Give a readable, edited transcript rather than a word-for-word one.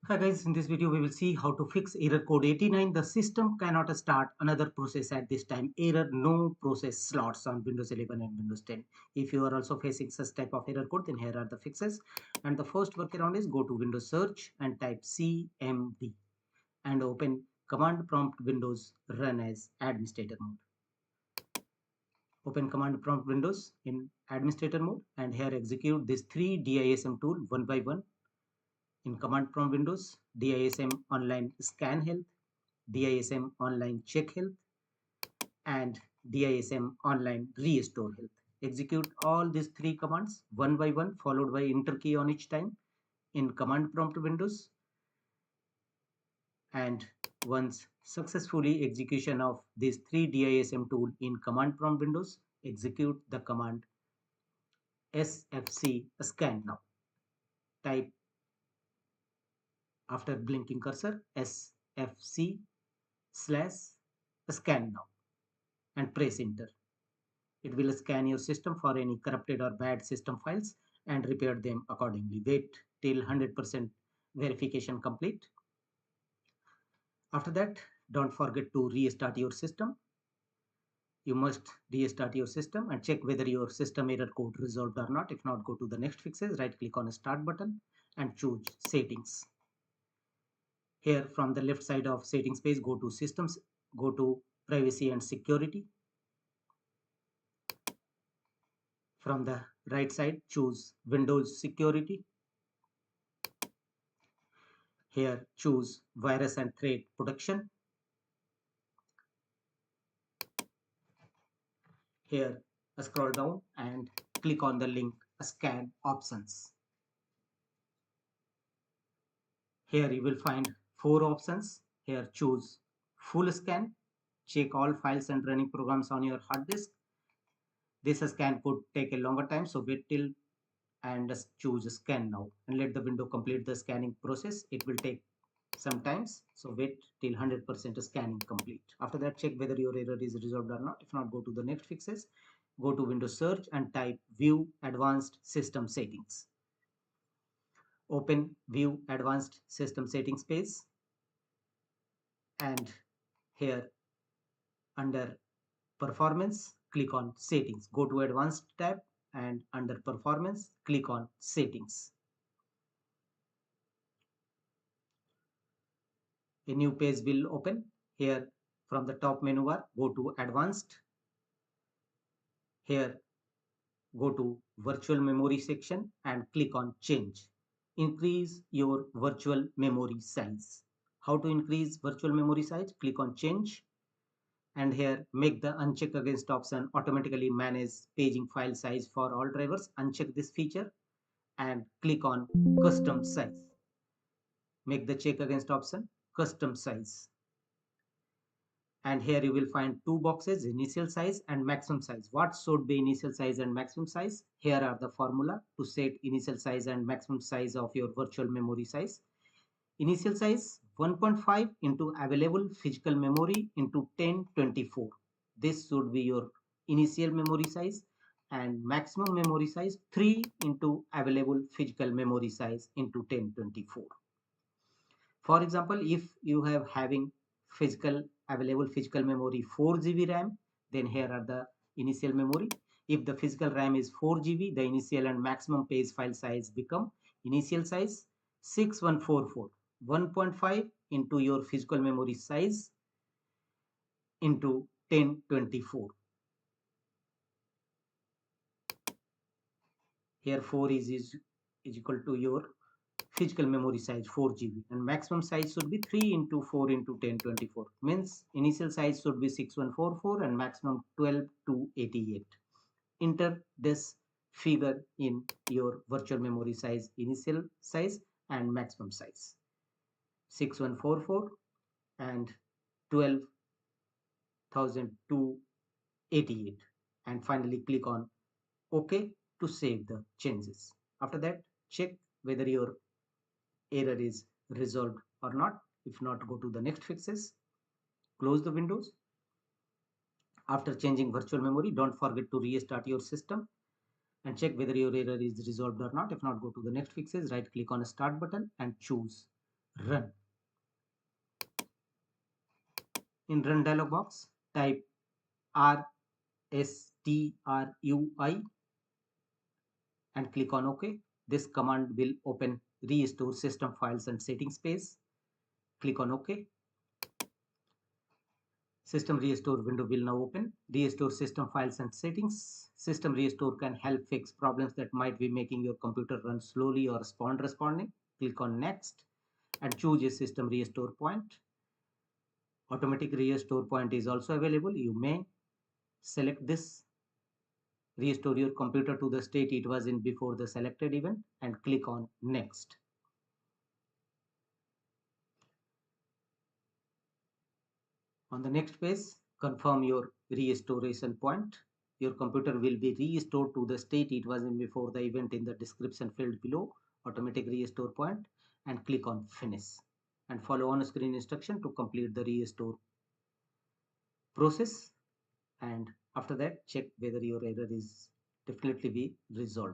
Hi guys, in this video we will see how to fix error code 89. The system cannot start another process at this time. Error no process slots on Windows 11 and Windows 10. If you are also facing such type of error code, then here are the fixes. And the first workaround is go to Windows search and type CMD and open command prompt Windows run as administrator mode. Open command prompt Windows in administrator mode and here execute these three DISM tool one by one. In command prompt Windows, DISM online scan health, DISM online check health, and DISM online restore health. Execute all these three commands one by one, followed by enter key on each time in command prompt Windows. And once successfully execution of these three DISM tool in command prompt Windows, execute the command sfc scan now. Type after blinking cursor sfc slash scan now and press enter. It will scan your system for any corrupted or bad system files and repair them accordingly. Wait till 100% verification complete. After that, don't forget to restart your system. You must restart your system and check whether your system error code resolved or not. If not, go to the next fixes, right click on the start button and choose settings. Here from the left side of settings page, go to systems, go to privacy and security. From the right side, choose Windows security. Here choose virus and threat protection. Here scroll down and click on the link scan options. Here you will find 4 options. Here choose full scan. Check all files and running programs on your hard disk. This scan could take a longer time, so wait till and choose scan now and let the window complete the scanning process. It will take sometimes, so wait till 100% scanning complete. After that, check whether your error is resolved or not. If not, go to the next fixes, go to Windows search and type view advanced system settings. Open view advanced system settings page and here under performance click on settings. Go to advanced tab and under performance click on settings. A new page will open. Here from the top menu bar, go to advanced. Here go to virtual memory section and click on change. Increase your virtual memory size. How to increase virtual memory size? Click on change and here make the uncheck against option automatically manage paging file size for all drivers. Uncheck this feature and click on custom size. Make the check against option custom size. And here you will find two boxes, initial size and maximum size. What should be initial size and maximum size? Here are the formula to set initial size and maximum size of your virtual memory size. Initial size 1.5 into available physical memory into 1024. This should be your initial memory size, and maximum memory size 3 into available physical memory size into 1024. For example, if you have having available physical memory 4 GB RAM, then here are the initial memory. If the physical RAM is 4 GB, the initial and maximum page file size become initial size 6144, 1.5 into your physical memory size into 1024. Here 4 is equal to your physical memory size 4 GB and maximum size should be 3 into 4 into 1024. Means initial size should be 6144 and maximum 12288. Enter this figure in your virtual memory size, initial size and maximum size. 6144 and 12,288 and finally click on OK to save the changes. After that, check whether your error is resolved or not. If not, go to the next fixes, close the windows. After changing virtual memory, don't forget to restart your system and check whether your error is resolved or not. If not, go to the next fixes, right click on a start button and choose run. In run dialog box, type RSTRUI and click on OK. This command will open restore system files and settings page. Click on OK. System restore window will now open. Restore system files and settings. System restore can help fix problems that might be making your computer run slowly or responding. Click on next and choose a system restore point. Automatic restore point is also available. You may select this. Restore your computer to the state it was in before the selected event and click on next. On the next page, confirm your restoration point. Your computer will be restored to the state it was in before the event in the description field below, automatic restore point, and click on finish. And follow on screen instruction to complete the restore process. And after that, check whether your error is definitely be resolved.